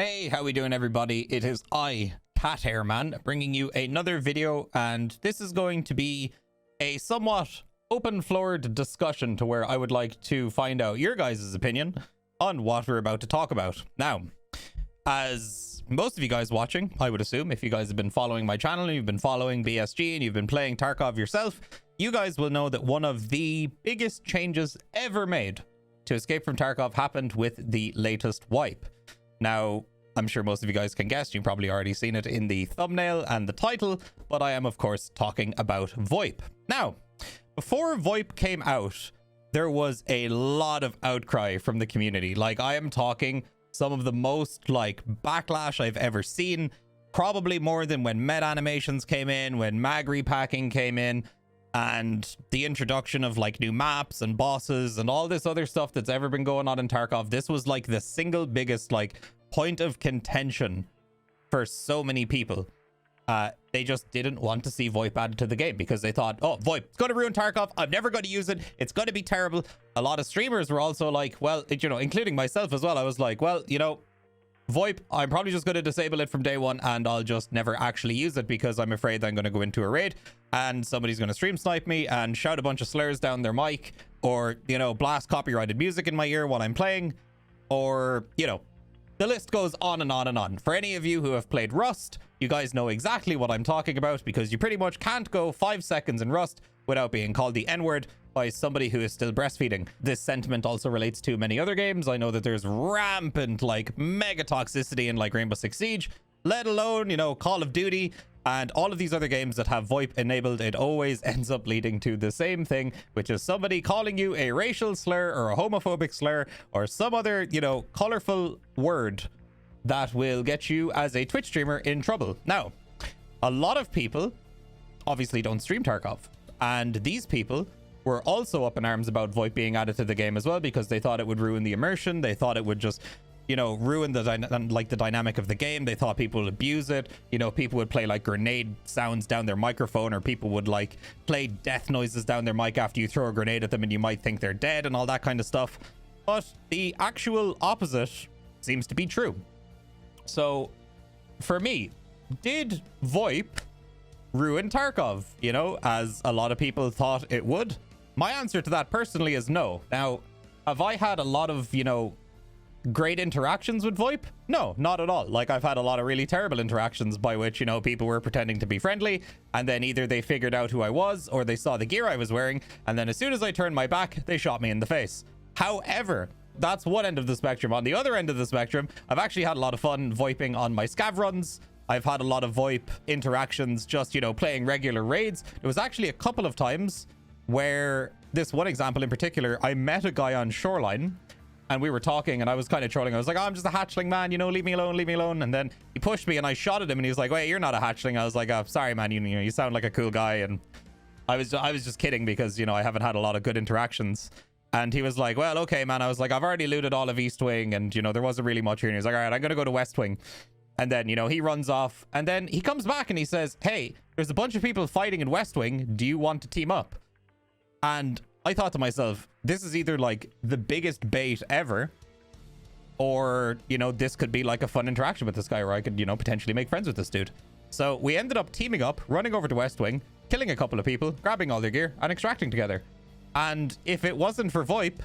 Hey, how we doing, everybody? It is I, Cat Hair Man, bringing you another video, and this is going to be a somewhat open-floored discussion to where I would like to find out your guys' opinion on what we're about to talk about. Now, as most of you guys watching, I would assume, if you guys have been following my channel and you've been following BSG and you've been playing Tarkov yourself, you guys will know that one of the biggest changes ever made to Escape from Tarkov happened with the latest wipe. Now, I'm sure most of you guys can guess, you've probably already seen it in the thumbnail and the title, but I am of course talking about Voip. Now, before Voip came out, there was a lot of outcry from the community. Like, I am talking some of the most backlash I've ever seen, probably more than when med animations came in, when mag repacking came in, and the introduction of new maps and bosses and all this other stuff that's ever been going on in Tarkov. This was the single biggest point of contention for so many people. They just didn't want to see Voip added to the game because they thought, oh, Voip, it's going to ruin Tarkov. I'm never going to use it. It's going to be terrible. A lot of streamers were also like, well, including myself as well. I was like, well, Voip, I'm probably just going to disable it from day one, and I'll just never actually use it because I'm afraid I'm going to go into a raid and somebody's going to stream snipe me and shout a bunch of slurs down their mic, or, blast copyrighted music in my ear while I'm playing, or, the list goes on and on and on. For any of you who have played Rust, you guys know exactly what I'm talking about, because you pretty much can't go 5 seconds in Rust without being called the N-word by somebody who is still breastfeeding. This sentiment also relates to many other games. I know that there's rampant mega toxicity in Rainbow Six Siege, let alone, Call of Duty, and all of these other games that have Voip enabled. It always ends up leading to the same thing, which is somebody calling you a racial slur or a homophobic slur or some other, colorful word that will get you as a Twitch streamer in trouble. Now, a lot of people obviously don't stream Tarkov, and these people were also up in arms about Voip being added to the game as well, because they thought it would ruin the immersion. They thought it would just ruin the the dynamic of the game. They thought people would abuse it. People would play grenade sounds down their microphone, or people would play death noises down their mic after you throw a grenade at them and you might think they're dead and all that kind of stuff. But the actual opposite seems to be true. So for me, did Voip ruin Tarkov, as a lot of people thought it would? My answer to that personally is no. Now, have I had a lot of, great interactions with Voip? No, not at all. I've had a lot of really terrible interactions by which, people were pretending to be friendly, and then either they figured out who I was or they saw the gear I was wearing, and then as soon as I turned my back, they shot me in the face. However, that's one end of the spectrum. On the other end of the spectrum, I've actually had a lot of fun Voiping on my scav runs. I've had a lot of Voip interactions just, playing regular raids. There was actually a couple of times where, this one example in particular, I met a guy on Shoreline, and we were talking, and I was kind of trolling. I was like, oh, I'm just a hatchling, man, leave me alone, leave me alone. And then he pushed me and I shot at him, and he was like, wait, you're not a hatchling. I was like, oh, sorry, man, you sound like a cool guy. And I was just kidding, because I haven't had a lot of good interactions. And he was like, well, okay, man. I was like, I've already looted all of East Wing, and there wasn't really much here. And he was like, all right, I'm gonna go to West Wing. And then he runs off, and then he comes back and he says, hey, there's a bunch of people fighting in West Wing, do you want to team up? And I thought to myself, this is either the biggest bait ever, or this could be a fun interaction with this guy where I could potentially make friends with this dude. So we ended up teaming up, running over to West Wing, killing a couple of people, grabbing all their gear, and extracting together. And if it wasn't for Voip,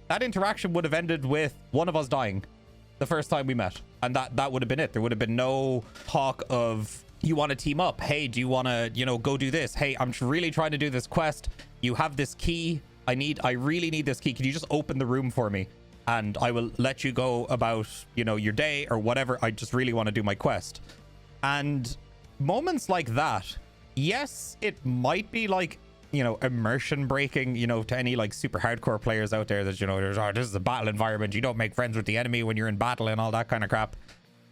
that interaction would have ended with one of us dying the first time we met, and that would have been it. There would have been no talk of, you want to team up, hey, do you want to go do this, hey, I'm really trying to do this quest, you have this key, I really need this key, can you just open the room for me and I will let you go about your day or whatever, I just really want to do my quest. And moments like that, yes, it might be immersion breaking, to any super hardcore players out there that there's, oh, this is a battle environment, you don't make friends with the enemy when you're in battle and all that kind of crap.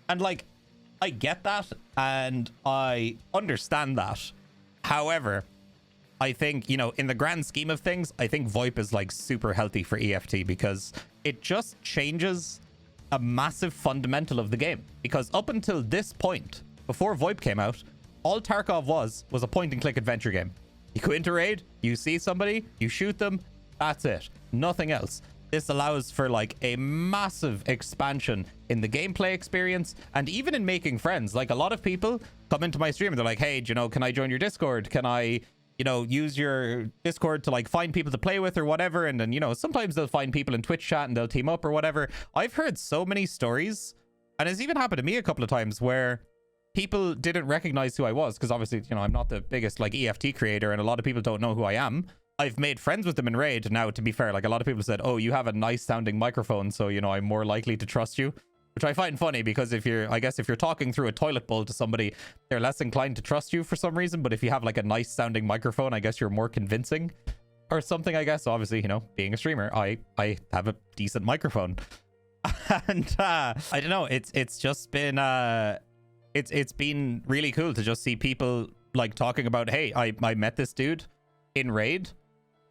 And I get that and I understand that. However, I think, in the grand scheme of things, I think Voip is super healthy for EFT, because it just changes a massive fundamental of the game. Because up until this point, before Voip came out, all Tarkov was a point and click adventure game. You go into raid, you see somebody, you shoot them, that's it. Nothing else. this allows for like a massive expansion in the gameplay experience and even in making friends. Like a lot of people come into my stream and they're like, hey, you know, can I join your Discord? Can I, you know, use your Discord to like find people to play with or whatever? And then, you know, sometimes they'll find people in Twitch chat and they'll team up or whatever. I've heard so many stories, and it's even happened to me a couple of times, where people didn't recognize who I was, because obviously, you know, I'm not the biggest like EFT creator and a lot of people don't know who I am. I've made friends with them in Raid. Now, to be fair, like a lot of people said, oh, you have a nice sounding microphone, so, you know, I'm more likely to trust you, which I find funny, because if you're, I guess if you're talking through a toilet bowl to somebody, they're less inclined to trust you for some reason. But if you have like a nice sounding microphone, I guess you're more convincing or something, I guess. So obviously, you know, being a streamer, I have a decent microphone. And I don't know, it's just been it's been really cool to just see people like talking about, hey, I met this dude in Raid.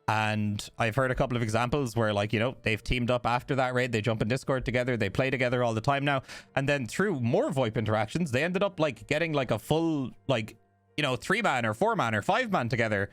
And I've heard a couple of examples where, like, you know, they've teamed up after that raid, they jump in Discord together, they play together all the time now. And then through more VoIP interactions, they ended up like getting like a full, like, you know, 3-man or 4-man or 5-man together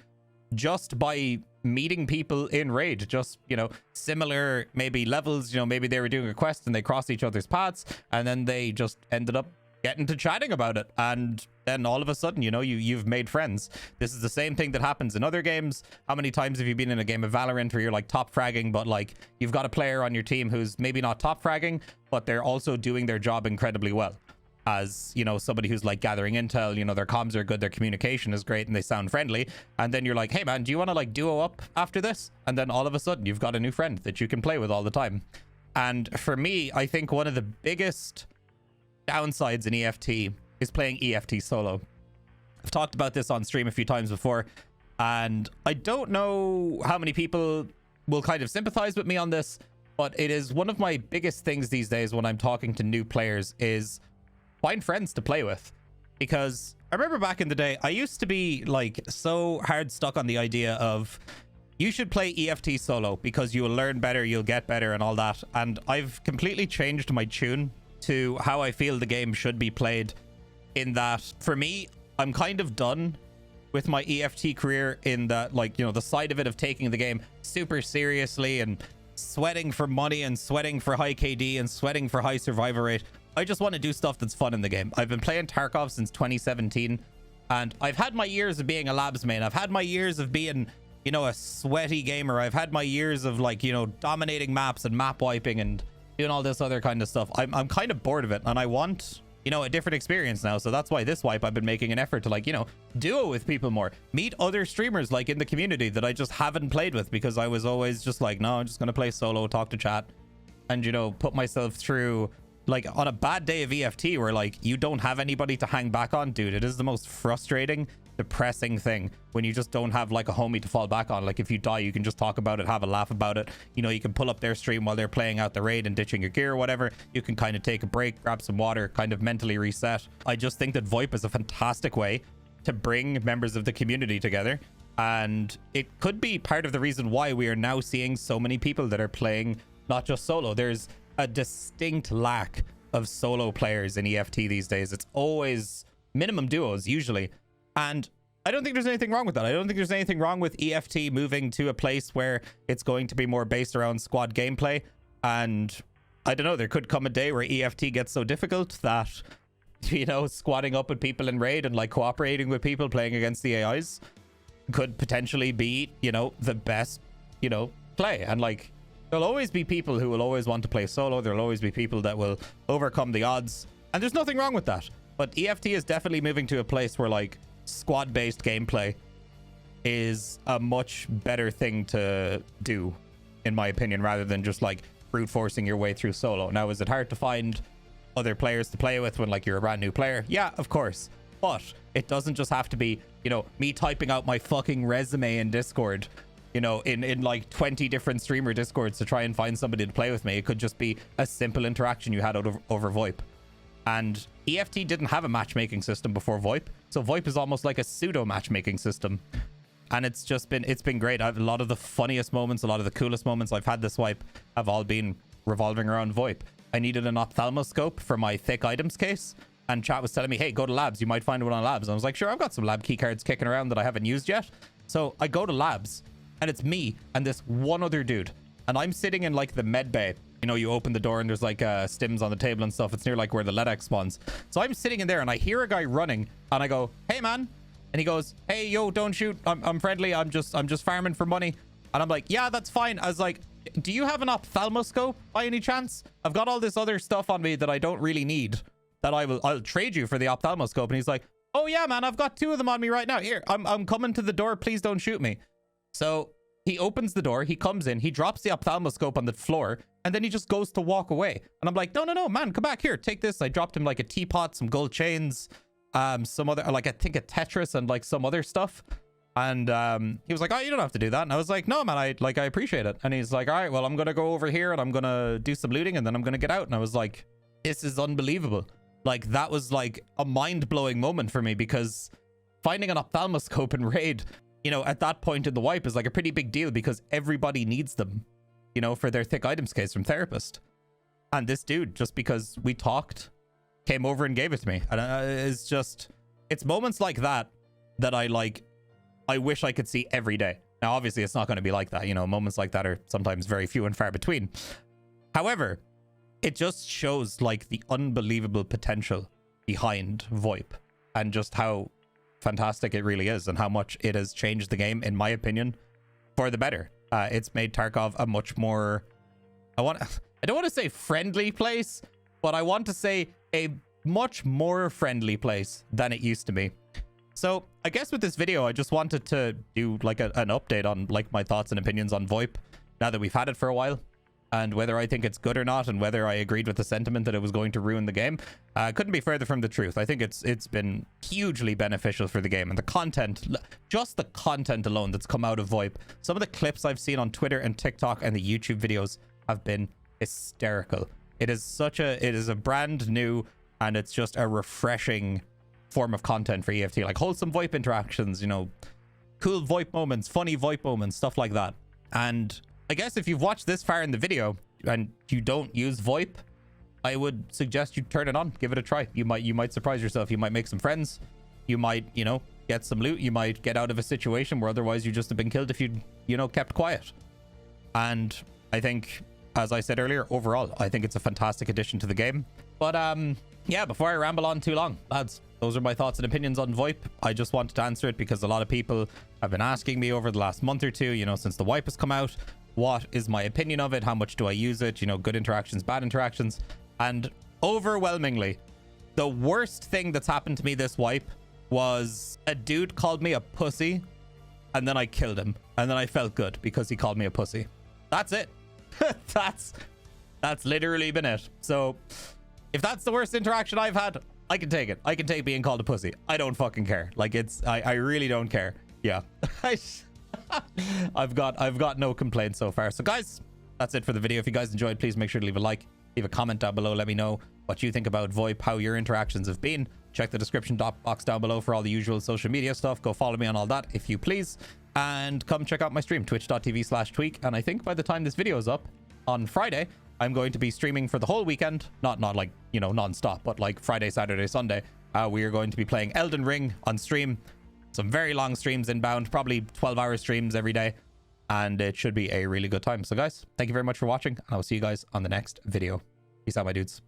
just by meeting people in Raid. Just, you know, similar maybe levels, you know, maybe they were doing a quest and they crossed each other's paths, and then they just ended up getting to chatting about it, and then all of a sudden, you know, you've made friends. This is the same thing that happens in other games. How many times have you been in a game of Valorant where you're like top fragging, but like you've got a player on your team who's maybe not top fragging, but they're also doing their job incredibly well, as, you know, somebody who's like gathering intel, you know, their comms are good, their communication is great, and they sound friendly. And then you're like, hey man, do you want to like duo up after this? And then all of a sudden you've got a new friend that you can play with all the time. And for me, I think one of the biggest downsides in EFT is playing EFT solo. I've talked about this on stream a few times before, and I don't know how many people will kind of sympathize with me on this, but it is one of my biggest things these days when I'm talking to new players is find friends to play with. Because I remember back in the day, I used to be like so hard stuck on the idea of you should play EFT solo because you will learn better, you'll get better and all that. And I've completely changed my tune to how I feel the game should be played, in that for me, I'm kind of done with my EFT career, in that, like, you know, the side of it of taking the game super seriously and sweating for money and sweating for high KD and sweating for high survival rate. I just want to do stuff that's fun in the game. I've been playing Tarkov since 2017, and I've had my years of being a labs main. I've had my years of being, you know, a sweaty gamer. I've had my years of, like, you know, dominating maps and map wiping and doing all this other kind of stuff. I'm kind of bored of it, and I want, you know, a different experience now. So that's why this wipe I've been making an effort to, like, you know, duo with people more, meet other streamers like in the community that I just haven't played with, because I was always just like, no, I'm just gonna play solo, talk to chat, and, you know, put myself through, like, on a bad day of EFT where, like, you don't have anybody to hang back on. Dude, it is the most frustrating, depressing thing when you just don't have like a homie to fall back on. Like, if you die, you can just talk about it, have a laugh about it. You know, you can pull up their stream while they're playing out the raid and ditching your gear or whatever. You can kind of take a break, grab some water, kind of mentally reset. I just think that Voip is a fantastic way to bring members of the community together, and it could be part of the reason why we are now seeing so many people that are playing not just solo. There's a distinct lack of solo players in EFT these days. It's always minimum duos usually, and I don't think there's anything wrong with that. I don't think there's anything wrong with EFT moving to a place where it's going to be more based around squad gameplay. And I don't know, there could come a day where EFT gets so difficult that, you know, squatting up with people in raid and like cooperating with people playing against the AIs could potentially be, you know, the best, you know, play. And like, there'll always be people who will always want to play solo. There'll always be people that will overcome the odds, and there's nothing wrong with that. But EFT is definitely moving to a place where, like, squad-based gameplay is a much better thing to do, in my opinion, rather than just like brute forcing your way through solo. Now, is it hard to find other players to play with when, like, you're a brand new player? Yeah, of course. But it doesn't just have to be, you know, me typing out my fucking resume in Discord, you know, in like 20 different streamer Discords to try and find somebody to play with me. It could just be a simple interaction you had over Voip. And EFT didn't have a matchmaking system before Voip, so Voip is almost like a pseudo matchmaking system. And it's been great. I've a lot of the funniest moments, a lot of the coolest moments I've had this wipe have all been revolving around Voip. I needed an ophthalmoscope for my thick items case, and chat was telling me, hey, go to labs, you might find one on labs. And I was like, sure, I've got some lab key cards kicking around that I haven't used yet. So I go to labs, and it's me and this one other dude. and I'm sitting in like the med bay. You know, you open the door and there's like stims on the table and stuff. It's near like where the LEDX spawns. So I'm sitting in there and I hear a guy running and I go, hey man. And he goes, hey, yo, don't shoot. I'm friendly. I'm just farming for money. And I'm like, yeah, that's fine. I was like, do you have an ophthalmoscope by any chance? I've got all this other stuff on me that I don't really need, that I'll trade you for the ophthalmoscope. And he's like, oh yeah, man, I've got 2 of them on me right now. Here, I'm coming to the door. Please don't shoot me. So he opens the door. He comes in. He drops the ophthalmoscope on the floor. And then he just goes to walk away. And I'm like, no, man, come back here. Take this. I dropped him like a teapot, some gold chains, some other, like I think a Tetris and like some other stuff. And he was like, oh, you don't have to do that. And I was like, no, man, I appreciate it. And he's like, all right, well, I'm going to go over here and I'm going to do some looting and then I'm going to get out. And I was like, this is unbelievable. Like, that was like a mind-blowing moment for me, because finding an ophthalmoscope in raid, you know, at that point in the wipe is like a pretty big deal, because everybody needs them, you know, for their thick items case from Therapist. And this dude, just because we talked, came over and gave it to me. And it's moments like that that I wish I could see every day. Now, obviously, it's not going to be like that. You know, moments like that are sometimes very few and far between. However, it just shows like the unbelievable potential behind Voip and just how fantastic it really is and how much it has changed the game, in my opinion, for the better. It's made Tarkov a much more, I don't want to say friendly place, but I want to say a much more friendly place than it used to be. So I guess with this video, I just wanted to do like an update on like my thoughts and opinions on Voip now that we've had it for a while, and whether I think it's good or not, and whether I agreed with the sentiment that it was going to ruin the game. Couldn't be further from the truth. I think it's been hugely beneficial for the game, and the content, just the content alone that's come out of Voip. Some of the clips I've seen on Twitter and TikTok and the YouTube videos have been hysterical. It is a brand new, and it's just a refreshing form of content for EFT, like wholesome Voip interactions, you know, cool Voip moments, funny Voip moments, stuff like that. And I guess if you've watched this far in the video and you don't use Voip, I would suggest you turn it on, give it a try. You might surprise yourself. You might make some friends. You might, you know, get some loot. You might get out of a situation where otherwise you just have been killed if you know, kept quiet. And I think, as I said earlier, overall, I think it's a fantastic addition to the game. But yeah, before I ramble on too long, lads, those are my thoughts and opinions on Voip. I just wanted to answer it because a lot of people have been asking me over the last month or two, you know, since the wipe has come out, what is my opinion of it? How much do I use it? You know, good interactions, bad interactions. And overwhelmingly, the worst thing that's happened to me this wipe was a dude called me a pussy, and then I killed him. And then I felt good because he called me a pussy. That's it. That's literally been it. So if that's the worst interaction I've had, I can take it. I can take being called a pussy. I don't fucking care. Like, I really don't care. Yeah. I've got no complaints so far. So guys, that's it for the video. If you guys enjoyed, please make sure to leave a like, leave a comment down below. Let me know what you think about Voip, how your interactions have been. Check the description box down below for all the usual social media stuff. Go follow me on all that if you please. And come check out my stream, twitch.tv/tweak. And I think by the time this video is up on Friday, I'm going to be streaming for the whole weekend. Not like, you know, non-stop, but like Friday, Saturday, Sunday. We are going to be playing Elden Ring on stream. Some very long streams inbound, probably 12-hour streams every day. And it should be a really good time. So guys, thank you very much for watching. And I will see you guys on the next video. Peace out, my dudes.